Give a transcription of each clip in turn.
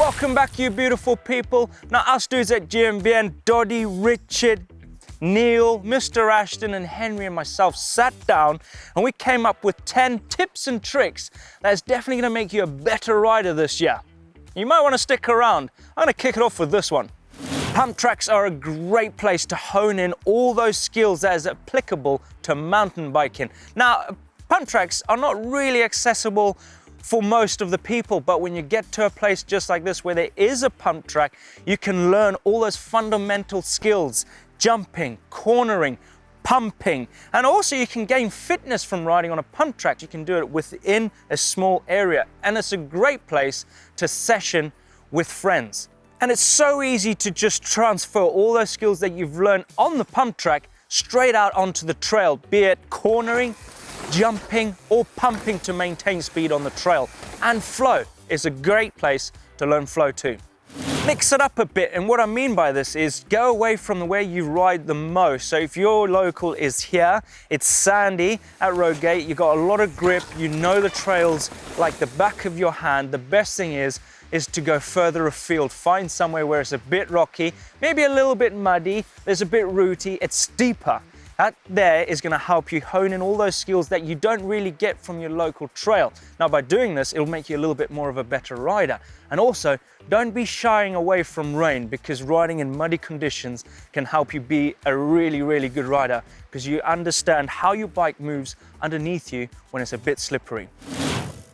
Welcome back, you beautiful people. Now, us dudes at GMBN, Doddy, Richard, Neil, Mr. Ashton and Henry and myself sat down and we came up with 10 tips and tricks that's definitely going to make you a better rider this year. You might want to stick around. I'm going to kick it off with this one. Pump tracks are a great place to hone in all those skills that is applicable to mountain biking. Now, pump tracks are not really accessible for most of the people, but when you get to a place just like this where there is a pump track, you can learn all those fundamental skills: jumping, cornering, pumping, and also you can gain fitness from riding on a pump track. You can do it within a small area, and it's a great place to session with friends. And it's so easy to just transfer all those skills that you've learned on the pump track straight out onto the trail, be it cornering, jumping, or pumping to maintain speed on the trail. And flow is a great place to learn flow too. Mix it up a bit, and what I mean by this is go away from the way you ride the most. So if your local is here, it's sandy at Roadgate, you got a lot of grip, you know the trails like the back of your hand. The best thing is to go further afield. Find somewhere where it's a bit rocky, maybe a little bit muddy, there's a bit rooty, it's steeper. That there is going to help you hone in all those skills that you don't really get from your local trail. Now, by doing this, it'll make you a little bit more of a better rider. And also, don't be shying away from rain, because riding in muddy conditions can help you be a really, really good rider, because you understand how your bike moves underneath you when it's a bit slippery.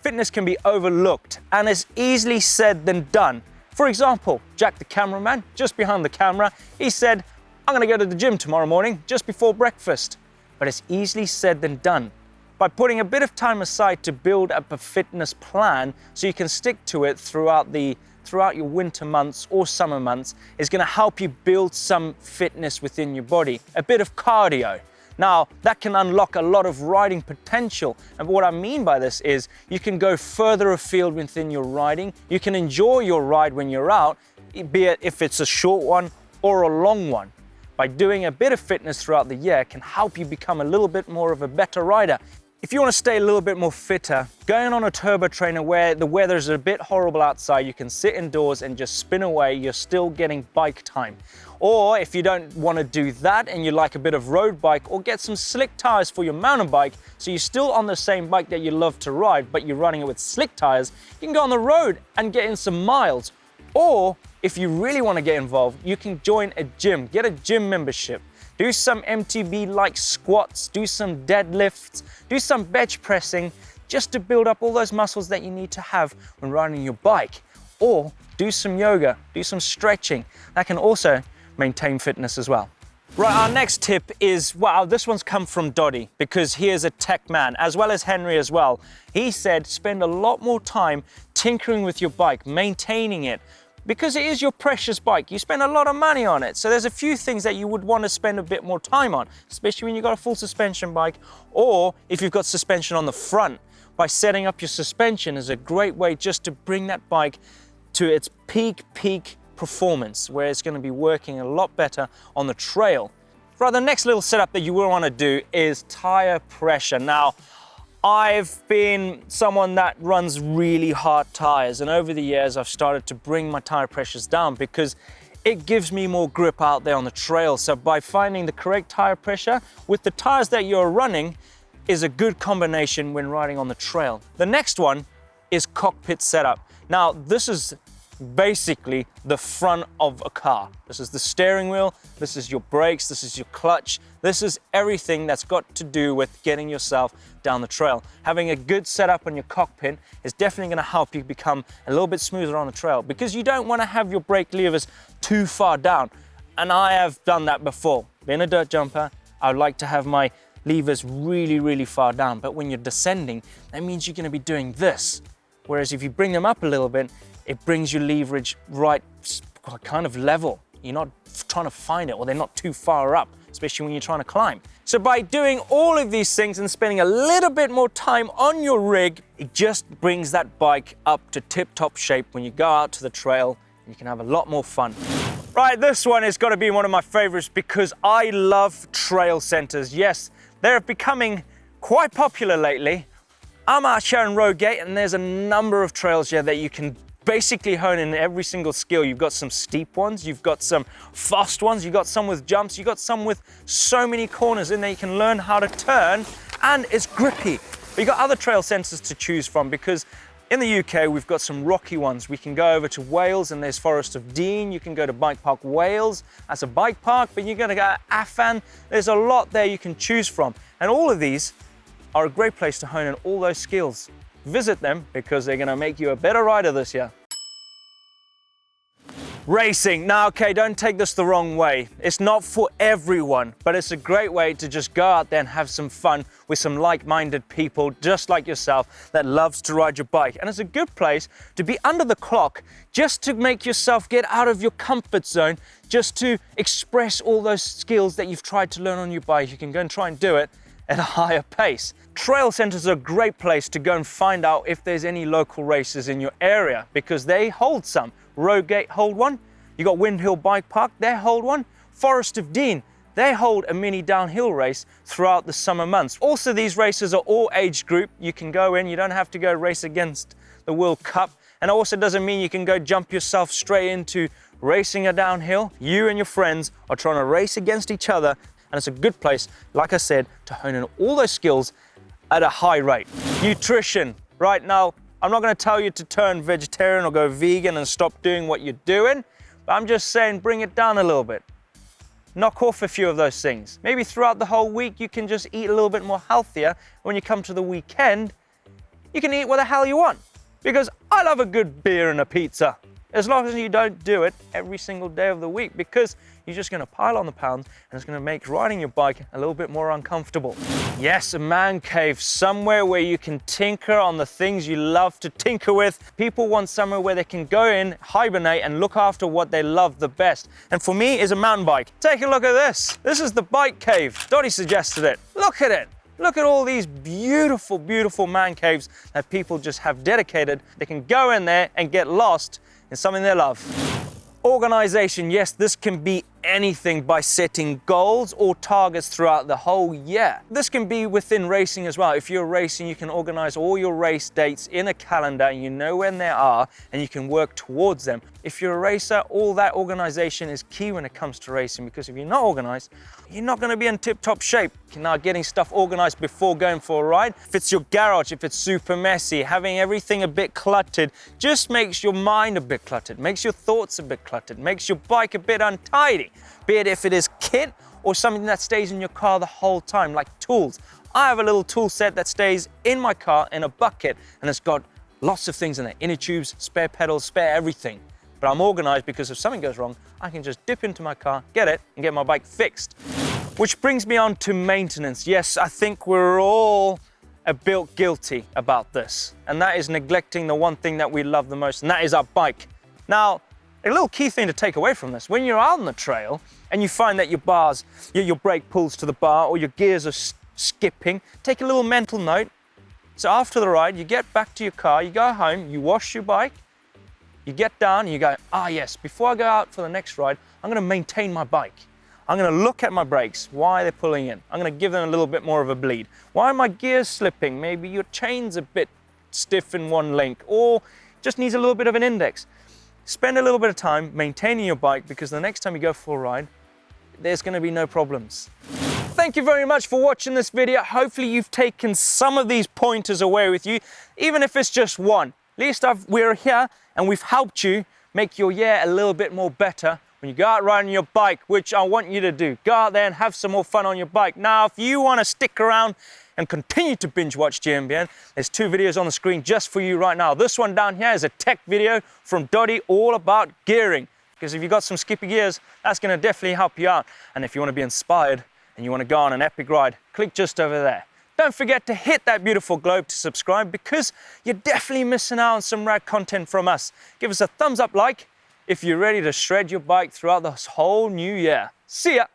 Fitness can be overlooked, and it's easily said than done. For example, Jack the cameraman, just behind the camera, he said, "I'm going to go to the gym tomorrow morning just before breakfast." But it's easily said than done. By putting a bit of time aside to build up a fitness plan so you can stick to it throughout your winter months or summer months is going to help you build some fitness within your body. A bit of cardio. Now, that can unlock a lot of riding potential. And what I mean by this is you can go further afield within your riding. You can enjoy your ride when you're out, be it if it's a short one or a long one. By doing a bit of fitness throughout the year can help you become a little bit more of a better rider. If you want to stay a little bit more fitter, going on a turbo trainer where the weather is a bit horrible outside, you can sit indoors and just spin away, you're still getting bike time. Or if you don't want to do that and you like a bit of road bike, or get some slick tires for your mountain bike, so you're still on the same bike that you love to ride, but you're running it with slick tires, you can go on the road and get in some miles. Or if you really want to get involved, you can join a gym, get a gym membership, do some MTB-like squats, do some deadlifts, do some bench pressing, just to build up all those muscles that you need to have when riding your bike. Or do some yoga, do some stretching. That can also maintain fitness as well. Right, our next tip is, wow, this one's come from Doddy, because he is a tech man, as well as Henry as well. He said, spend a lot more time tinkering with your bike, maintaining it, because it is your precious bike. You spend a lot of money on it. So there's a few things that you would want to spend a bit more time on, especially when you've got a full suspension bike, or if you've got suspension on the front. By setting up your suspension is a great way just to bring that bike to its peak performance, where it's going to be working a lot better on the trail. Right, the next little setup that you will want to do is tire pressure. Now, I've been someone that runs really hard tires, and over the years I've started to bring my tire pressures down because it gives me more grip out there on the trail. So by finding the correct tire pressure with the tires that you're running is a good combination when riding on the trail. The next one is cockpit setup. Now, this is basically the front of a car. This is the steering wheel, this is your brakes, this is your clutch, this is everything that's got to do with getting yourself down the trail. Having a good setup on your cockpit is definitely going to help you become a little bit smoother on the trail, because you don't want to have your brake levers too far down. And I have done that before. Being a dirt jumper, I would like to have my levers really far down, but when you're descending, that means you're going to be doing this. Whereas if you bring them up a little bit, it brings your leverage right kind of level. You're not trying to find it, or they're not too far up, especially when you're trying to climb. So by doing all of these things and spending a little bit more time on your rig, it just brings that bike up to tip-top shape when you go out to the trail. You can have a lot more fun. Right, this one has got to be one of my favorites because I love trail centers. Yes, they're becoming quite popular lately. I'm out here in Roadgate, and there's a number of trails here that you can basically honing every single skill. You've got some steep ones, you've got some fast ones, you've got some with jumps, you've got some with so many corners in there you can learn how to turn, and it's grippy. But you've got other trail centres to choose from, because in the UK, we've got some rocky ones. We can go over to Wales and there's Forest of Dean. You can go to Bike Park Wales as a bike park, but you're gonna go to Afan. There's a lot there you can choose from. And all of these are a great place to hone in all those skills. Visit them because they're gonna make you a better rider this year. Racing. Now, okay, don't take this the wrong way. It's not for everyone, but it's a great way to just go out there and have some fun with some like-minded people, just like yourself, that loves to ride your bike. And it's a good place to be under the clock, just to make yourself get out of your comfort zone, just to express all those skills that you've tried to learn on your bike. You can go and try and do it at a higher pace. Trail centers are a great place to go and find out if there's any local races in your area, because they hold some. Roadgate hold one. You got Windhill Bike Park, they hold one. Forest of Dean, they hold a mini downhill race throughout the summer months. Also, these races are all age group. You can go in, you don't have to go race against the World Cup. And it also doesn't mean you can go jump yourself straight into racing a downhill. You and your friends are trying to race against each other, and it's a good place, like I said, to hone in all those skills at a high rate. Nutrition. Right now, I'm not going to tell you to turn vegetarian or go vegan and stop doing what you're doing, but I'm just saying bring it down a little bit. Knock off a few of those things. Maybe throughout the whole week you can just eat a little bit more healthier. When you come to the weekend, you can eat what the hell you want. Because I love a good beer and a pizza. As long as you don't do it every single day of the week, because you're just going to pile on the pounds and it's going to make riding your bike a little bit more uncomfortable. Yes, a man cave, somewhere where you can tinker on the things you love to tinker with. People want somewhere where they can go in, hibernate, and look after what they love the best. And for me, is a mountain bike. Take a look at this. This is the bike cave. Dottie suggested it. Look at it. Look at all these beautiful, beautiful man caves that people just have dedicated. They can go in there and get lost in something they love. Organization, yes, this can be anything by setting goals or targets throughout the whole year. This can be within racing as well. If you're racing, you can organize all your race dates in a calendar and you know when they are and you can work towards them. If you're a racer, all that organization is key when it comes to racing, because if you're not organized, you're not going to be in tip-top shape. Now, getting stuff organized before going for a ride, if it's your garage, if it's super messy, having everything a bit cluttered, just makes your mind a bit cluttered, makes your thoughts a bit cluttered, makes your bike a bit untidy. Be it if it is kit or something that stays in your car the whole time, like tools. I have a little tool set that stays in my car in a bucket, and it's got lots of things in there, inner tubes, spare pedals, spare everything. But I'm organized because if something goes wrong, I can just dip into my car, get it, and get my bike fixed. Which brings me on to maintenance. Yes, I think we're all a bit guilty about this, and that is neglecting the one thing that we love the most, and that is our bike. Now, a little key thing to take away from this, when you're out on the trail and you find that your bars, your brake pulls to the bar or your gears are skipping, take a little mental note. So after the ride, you get back to your car, you go home, you wash your bike, you get down and you go, ah yes, before I go out for the next ride, I'm gonna maintain my bike. I'm gonna look at my brakes, why they're pulling in. I'm gonna give them a little bit more of a bleed. Why are my gears slipping? Maybe your chain's a bit stiff in one link, or just needs a little bit of an index. Spend a little bit of time maintaining your bike, because the next time you go for a ride, there's gonna be no problems. Thank you very much for watching this video. Hopefully you've taken some of these pointers away with you, even if it's just one. At least we're here and we've helped you make your year a little bit more better when you go out riding your bike, which I want you to do. Go out there and have some more fun on your bike. Now, if you want to stick around and continue to binge watch GMBN, there's 2 videos on the screen just for you right now. This one down here is a tech video from Dottie all about gearing, because if you've got some skippy gears, that's going to definitely help you out. And if you want to be inspired and you want to go on an epic ride, click just over there. Don't forget to hit that beautiful globe to subscribe, because you're definitely missing out on some rad content from us. Give us a thumbs up like if you're ready to shred your bike throughout this whole new year. See ya!